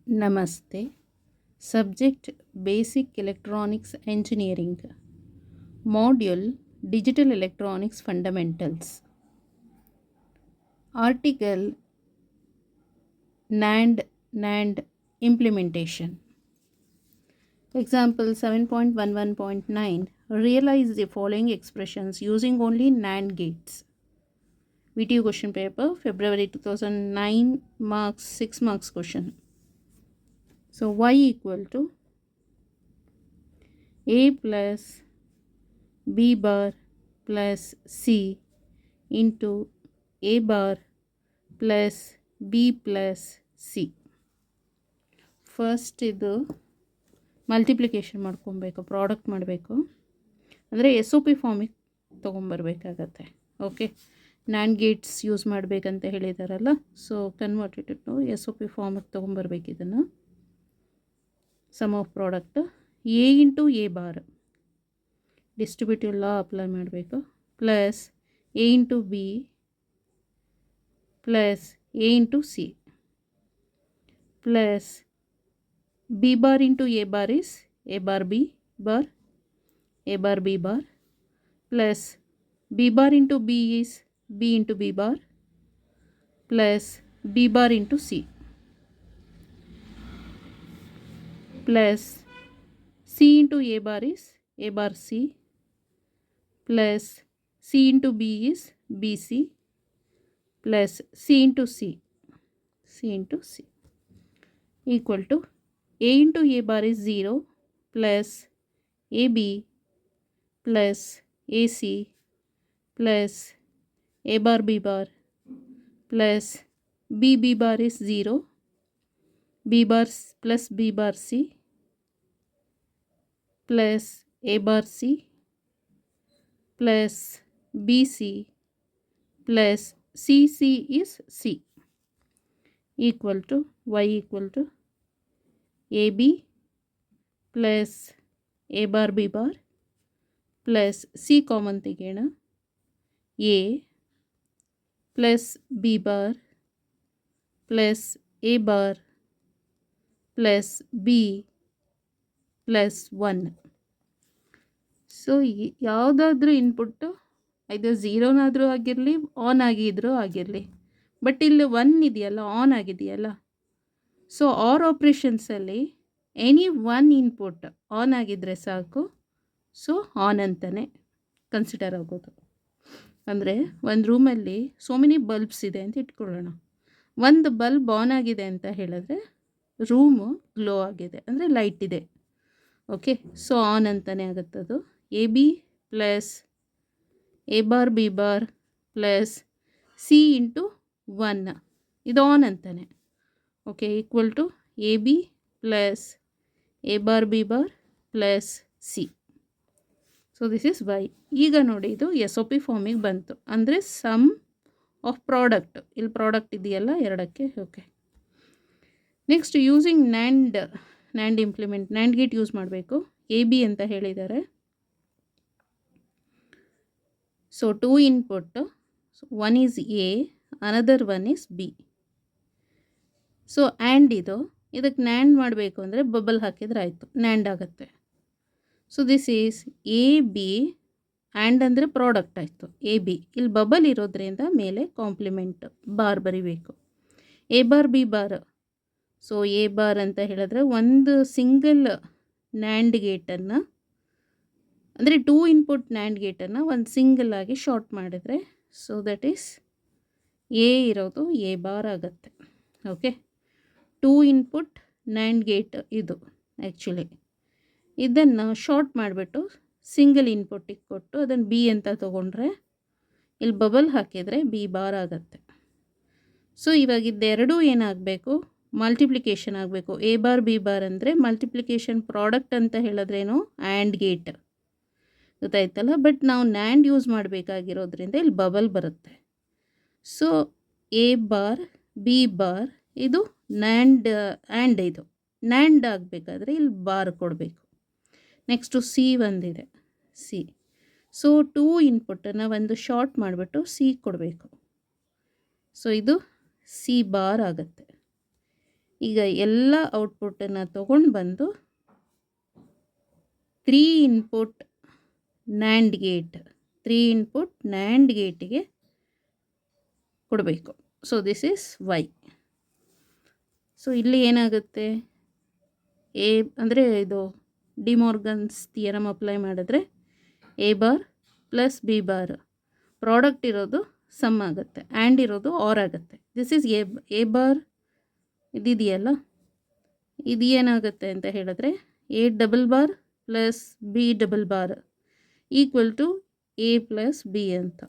Namaste. Subject Basic Electronics Engineering. Module Digital Electronics Fundamentals. Article NAND Implementation. Example 7.11.9. Realize the following expressions using only NAND gates. VTU question paper, February 2009, marks 6 marks question. So y equal to a plus b bar plus c into a bar plus b plus c. First ಇದು multiplication ಮಾಡ್ಕೊಬೇಕು, product ಮಾಡಬೇಕು ಅಂದರೆ S O P ಫಾರ್ಮಿಗೆ ತೊಗೊಂಬರ್ಬೇಕಾಗತ್ತೆ. Okay, NAND gates use ಮಾಡಬೇಕಂತ ಹೇಳಿದಾರಲ್ಲ, so converted to S O P ಫಾರ್ಮಿಗೆ ತೊಗೊಂಬರ್ಬೇಕು. ಇದನ್ನು sum of product A into A bar distributive law apply ಮಾಡಬೇಕು, plus A into B plus A into C plus b bar into a bar is a bar b bar, a bar b bar, plus b bar into b is b into b bar, plus b bar into c, plus c into a bar is a bar c, plus c into b is bc, plus c into c equal to a into a bar is 0 plus ab plus ac plus a bar b bar plus b bar is 0, b bar plus b bar c plus a bar c plus bc plus cc is c equal to y equal to ab plus a bar b bar plus c common ತೆಗೆಯೋಣ, a plus b bar plus a bar plus b plus 1. So ಯಾವುದಾದ್ರೂ input ಇದು ಝೀರೋನಾದರೂ ಆಗಿರಲಿ, on ಆಗಿದ್ರೂ ಆಗಿರಲಿ, but ಇಲ್ಲಿ 1 ಇದೆಯಲ್ಲ, on ಆಗಿದೆಯಲ್ಲ. So OR ಆಪ್ರೇಷನ್ಸಲ್ಲಿ ಎನಿ ಒನ್ ಇನ್ಪುಟ್ ಆನ್ ಆಗಿದ್ದರೆ ಸಾಕು, ಸೊ ಆನ್ ಅಂತಲೇ ಕನ್ಸಿಡರ್ ಆಗೋದು. ಅಂದರೆ ಒಂದು ರೂಮಲ್ಲಿ ಸೋ ಮೆನಿ ಬಲ್ಬ್ಸ್ ಇದೆ ಅಂತ ಇಟ್ಕೊಳ್ಳೋಣ. ಒಂದು ಬಲ್ಬ್ ಆನ್ ಆಗಿದೆ ಅಂತ ಹೇಳಿದ್ರೆ ರೂಮು ಗ್ಲೋ ಆಗಿದೆ, ಅಂದರೆ ಲೈಟ್ ಇದೆ. ಓಕೆ, ಸೊ ಆನ್ ಅಂತಲೇ ಆಗುತ್ತದು. A B plus A bar B bar plus C into 1 ಇದು ಆನ್ ಅಂತಲೇ. Okay, equal to A B plus A bar B bar plus C. So this is Y. ಈಗ ನೋಡಿ, ಇದು S O P ಫಾರ್ಮಿಗೆ ಬಂತು, ಅಂದರೆ ಸಮ್ ಆಫ್ ಪ್ರಾಡಕ್ಟ್. ಇಲ್ಲಿ product ಇದೆಯಲ್ಲ ಎರಡಕ್ಕೆ. Okay, next using NAND implement, NAND gate use ಮಾಡಬೇಕು. ಎ ಬಿ ಅಂತ ಹೇಳಿದ್ದಾರೆ. So 2 input, one is A, another one is B. So and ಇದಕ್ಕೆ ನ್ಯಾಂಡ್ ಮಾಡಬೇಕು ಅಂದರೆ ಬಬಲ್ ಹಾಕಿದ್ರೆ ಆಯಿತು, ನ್ಯಾಂಡ್ ಆಗುತ್ತೆ. So this is A B and ಅಂದರೆ ಪ್ರಾಡಕ್ಟ್ ಆಯಿತು ಎ ಬಿ. ಇಲ್ಲಿ ಬಬಲ್ ಇರೋದ್ರಿಂದ ಮೇಲೆ ಕಾಂಪ್ಲಿಮೆಂಟ್ ಬಾರ್ ಬರಿಬೇಕು. A bar B bar. So A bar ಅಂತ ಹೇಳಿದ್ರೆ ಒಂದು ಸಿಂಗಲ್ ನ್ಯಾಂಡ್ ಗೇಟನ್ನು, ಅಂದರೆ 2 ಇನ್ಪುಟ್ ನ್ಯಾಂಡ್ ಗೇಟನ್ನು ಒಂದು ಸಿಂಗಲ್ ಆಗಿ ಶಾರ್ಟ್ ಮಾಡಿದರೆ, ಸೊ ದಟ್ ಈಸ್ ಎ ಇರೋದು ಎ ಬಾರ್ ಆಗುತ್ತೆ. ಓಕೆ, 2 ಇನ್ಪುಟ್ ನ್ಯಾಂಡ್ ಗೇಟ್ ಇದು ಆ್ಯಕ್ಚುಲಿ. ಇದನ್ನು ಶಾರ್ಟ್ ಮಾಡಿಬಿಟ್ಟು ಸಿಂಗಲ್ ಇನ್ಪುಟ್ಟಿಗೆ ಕೊಟ್ಟು ಅದನ್ನು ಬಿ ಅಂತ ತೊಗೊಂಡ್ರೆ, ಇಲ್ಲಿ ಬಬಲ್ ಹಾಕಿದರೆ ಬಿ ಬಾರ್ ಆಗುತ್ತೆ. ಸೊ ಇವಾಗ ಇದೆರಡೂ ಏನಾಗಬೇಕು, ಮಲ್ಟಿಪ್ಲಿಕೇಶನ್ ಆಗಬೇಕು. ಎ ಬಾರ್ ಬಿ ಬಾರ್ ಅಂದರೆ ಮಲ್ಟಿಪ್ಲಿಕೇಶನ್ ಪ್ರಾಡಕ್ಟ್ ಅಂತ ಹೇಳಿದ್ರೇನು, ಆ್ಯಂಡ್ ಗೇಟ್ ಗೊತ್ತಾಯ್ತಲ್ಲ. ಬಟ್ ನಾವು ನ್ಯಾಂಡ್ ಯೂಸ್ ಮಾಡಬೇಕಾಗಿರೋದ್ರಿಂದ ಇಲ್ಲಿ ಬಬಲ್ ಬರುತ್ತೆ. So A bar B bar ಇದು ನ್ಯಾಂಡ್, ಆ್ಯಂಡ್ ಇದು ನ್ಯಾಂಡ್ ಆಗಬೇಕಾದ್ರೆ ಇಲ್ಲಿ ಬಾರ್ ಕೊಡಬೇಕು. ನೆಕ್ಸ್ಟು ಸಿ ಒಂದಿದೆ, ಸಿ. ಸೊ 2 ಇನ್ಪುಟ್ಟನ್ನು ಒಂದು ಶಾರ್ಟ್ ಮಾಡಿಬಿಟ್ಟು ಸಿ ಕೊಡಬೇಕು. ಸೊ ಇದು ಸಿ ಬಾರ್ ಆಗುತ್ತೆ. ಈಗ ಎಲ್ಲ ಔಟ್ಪುಟ್ಟನ್ನು ತೊಗೊಂಡು ಬಂದು 3 ಇನ್ಪುಟ್ ನ್ಯಾಂಡ್ ಗೇಟಿಗೆ ಕೊಡಬೇಕು. So this is Y. So ಇಲ್ಲಿ ಏನಾಗುತ್ತೆ, ಎ ಅಂದರೆ ಇದು ಡಿಮೋರ್ಗನ್ಸ್ ಥಿಯರಮ್ ಅಪ್ಲೈ ಮಾಡಿದ್ರೆ A bar plus B bar product ಇರೋದು ಸಮ್ ಆಗುತ್ತೆ, ಆ್ಯಂಡ್ ಇರೋದು ಆರ್ ಆಗುತ್ತೆ. ದಿಸ್ ಈಸ್ ಎ ಬಾರ್ ಇದಿದೆಯಲ್ಲ, ಇದು ಏನಾಗುತ್ತೆ ಅಂತ ಹೇಳಿದ್ರೆ A double bar plus B double bar equal to A plus B ಅಂತ.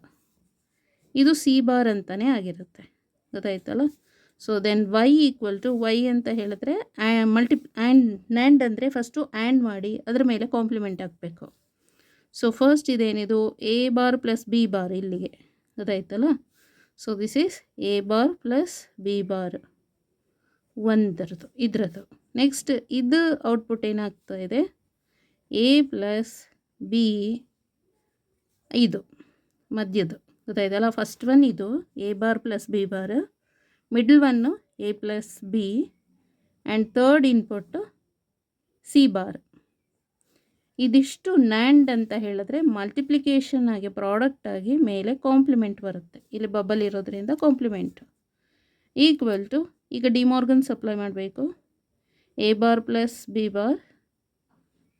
ಇದು ಸಿ ಬಾರ್ ಅಂತಲೇ ಆಗಿರುತ್ತೆ, ಗೊತ್ತಾಯ್ತಲ್ಲ. So then Y equal to Y ಅಂತ ಹೇಳಿದ್ರೆ ನ್ಯಾಂಡ್ ಅಂದರೆ ಫಸ್ಟು ಆ್ಯಂಡ್ ಮಾಡಿ ಅದರ ಮೇಲೆ ಕಾಂಪ್ಲಿಮೆಂಟ್ ಹಾಕಬೇಕು. ಸೊ ಫಸ್ಟ್ ಇದೇನಿದು A bar plus B bar ಇಲ್ಲಿಗೆ, ಗೊತ್ತಾಯ್ತಲ್ಲ. So this is A bar plus B bar ಇದರದ್ದು. ನೆಕ್ಸ್ಟ್ ಇದು ಔಟ್ಪುಟ್ ಏನಾಗ್ತಾ ಇದೆ, ಎ ಪ್ಲಸ್ ಬಿ ಇದು ಮಧ್ಯದ್ದು, ಗೊತ್ತಾಯ್ತಲ್ಲ. ಫಸ್ಟ್ ಒನ್ ಇದು A bar plus B bar, middle one A plus B, and third input C bar. ಇದಿಷ್ಟು ನ್ಯಾಂಡ್ ಅಂತ ಹೇಳಿದ್ರೆ ಮಲ್ಟಿಪ್ಲಿಕೇಶನ್ ಆಗಿ ಪ್ರಾಡಕ್ಟ್ ಆಗಿ ಮೇಲೆ ಕಾಂಪ್ಲಿಮೆಂಟ್ ಬರುತ್ತೆ, ಇಲ್ಲಿ ಬಬಲ್ ಇರೋದ್ರಿಂದ ಕಾಂಪ್ಲಿಮೆಂಟ್ ಈಕ್ವಲ್ ಟು, ಈಗ ಡಿಮಾರ್ಗನ್ಸ್ ಅಪ್ಲೈ ಮಾಡಬೇಕು. A bar plus B bar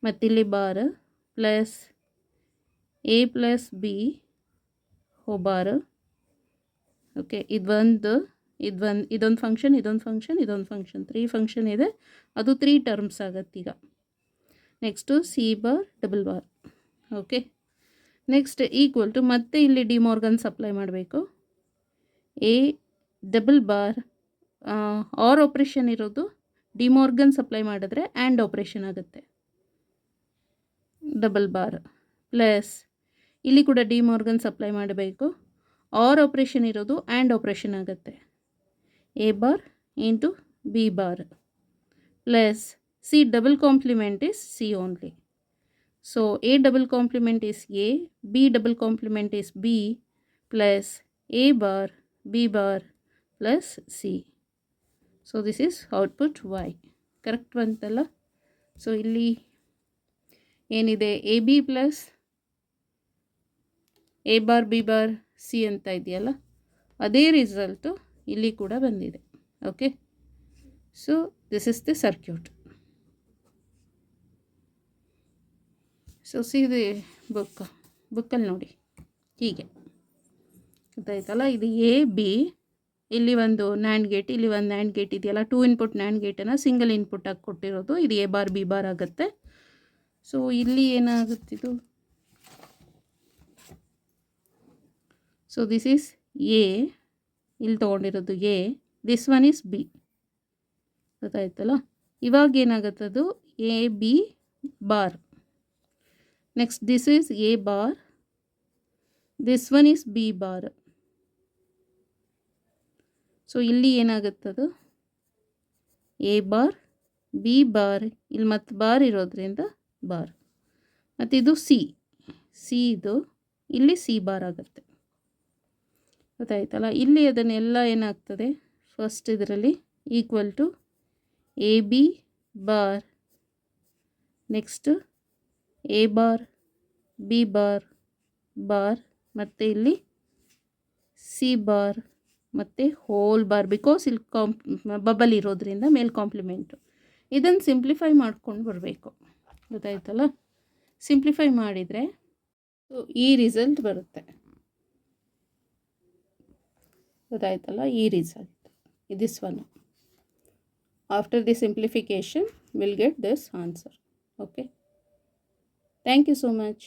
ಮತ್ತಿಲ್ಲಿ bar plus A plus B ಹೋ ಬಾರ್. ಓಕೆ, ಇದೊಂದು ಫಂಕ್ಷನ್, ಇದೊಂದು ಫಂಕ್ಷನ್ 3 ಫಂಕ್ಷನ್ ಇದೆ, ಅದು 3 ಟರ್ಮ್ಸ್ ಆಗುತ್ತೆ ಈಗ. Next C bar double bar. Okay, next equal to ಮತ್ತೆ ಇಲ್ಲಿ ಡಿಮಾರ್ಗನ್ಸ್ ಅಪ್ಲೈ ಮಾಡಬೇಕು. A double bar OR operation ಇರೋದು ಡಿಮಾರ್ಗನ್ಸ್ ಅಪ್ಲೈ ಮಾಡಿದ್ರೆ ಆ್ಯಂಡ್ ಆಪ್ರೇಷನ್ ಆಗುತ್ತೆ, ಡಬಲ್ ಬಾರ್ ಪ್ಲಸ್ ಇಲ್ಲಿ ಕೂಡ ಡಿಮಾರ್ಗನ್ಸ್ ಅಪ್ಲೈ ಮಾಡಬೇಕು. ಆರ್ ಆಪ್ರೇಷನ್ ಇರೋದು ಆ್ಯಂಡ್ ಆಪ್ರೇಷನ್ ಆಗುತ್ತೆ, A bar into B bar plus C double complement is C only. So A double complement is A, B double complement is B plus A bar B bar plus C. So this is output Y. Correct ಬಂತಲ್ಲ. ಸೊ ಇಲ್ಲಿ ಏನಿದೆ, A B plus A bar B bar C ಅಂತ ಇದೆಯಲ್ಲ, ಅದೇ result ಇಲ್ಲಿ ಕೂಡ ಬಂದಿದೆ. Okay, so this is the circuit. So the ಬುಕ್ಕಲ್ಲಿ ನೋಡಿ ಹೀಗೆ, ಗೊತ್ತಾಯ್ತಲ್ಲ. ಇದು ಎ ಬಿ, ಇಲ್ಲಿ ಒಂದು ನ್ಯಾಂಡ್ ಗೇಟ್, ಇಲ್ಲಿ ಒಂದು ನ್ಯಾಂಡ್ ಗೇಟ್ ಇದೆಯಲ್ಲ, 2 ಇನ್ಪುಟ್ ನ್ಯಾಂಡ್ ಗೇಟನ್ನು ಸಿಂಗಲ್ ಇನ್ಪುಟ್ ಆಗಿ ಕೊಟ್ಟಿರೋದು, ಇದು ಎ ಬಾರ್ ಬಿ ಬಾರ್ ಆಗುತ್ತೆ. ಸೊ ಇಲ್ಲಿ ಏನಾಗುತ್ತಿದ್ದು, ಸೊ ದಿಸ್ ಈಸ್ ಎ, ಇಲ್ಲಿ ತೊಗೊಂಡಿರೋದು A, this one is B, ಗೊತ್ತಾಯ್ತಲ್ಲ. ಇವಾಗ ಏನಾಗುತ್ತದು A B bar. Next this is A bar, this one is B bar. So ಇಲ್ಲಿ ಏನಾಗುತ್ತದು ಎ ಬಾರ್ ಬಿ ಬಾರ್, ಇಲ್ಲಿ ಮತ್ತು ಬಾರ್ ಇರೋದ್ರಿಂದ ಬಾರ್, ಮತ್ತು ಇದು ಸಿ ಇದು ಇಲ್ಲಿ ಸಿ ಬಾರ್ ಆಗುತ್ತೆ, ಗೊತ್ತಾಯ್ತಲ್ಲ. ಇಲ್ಲಿ ಅದನ್ನೆಲ್ಲ ಏನಾಗ್ತದೆ, ಫಸ್ಟ್ ಇದರಲ್ಲಿ equal to A B bar, next A bar B bar bar, ಮತ್ತು ಇಲ್ಲಿ ಸಿ ಬಾರ್ ಮತ್ತು ಹೋಲ್ ಬಾರ್, ಬಿಕಾಸ್ ಇಲ್ಲಿ ಬಬಲ್ ಇರೋದ್ರಿಂದ ಮೇಲೆ ಕಾಂಪ್ಲಿಮೆಂಟು. ಇದನ್ನು ಸಿಂಪ್ಲಿಫೈ ಮಾಡ್ಕೊಂಡು ಬರಬೇಕು, ಗೊತ್ತಾಯ್ತಲ್ಲ. ಸಿಂಪ್ಲಿಫೈ ಮಾಡಿದರೆ ಈ ರಿಸಲ್ಟ್ ಬರುತ್ತೆ, ಗೊತ್ತಾಯ್ತಲ್ಲ. ಈ result this one. After the simplification will get this answer. Okay, thank you so much.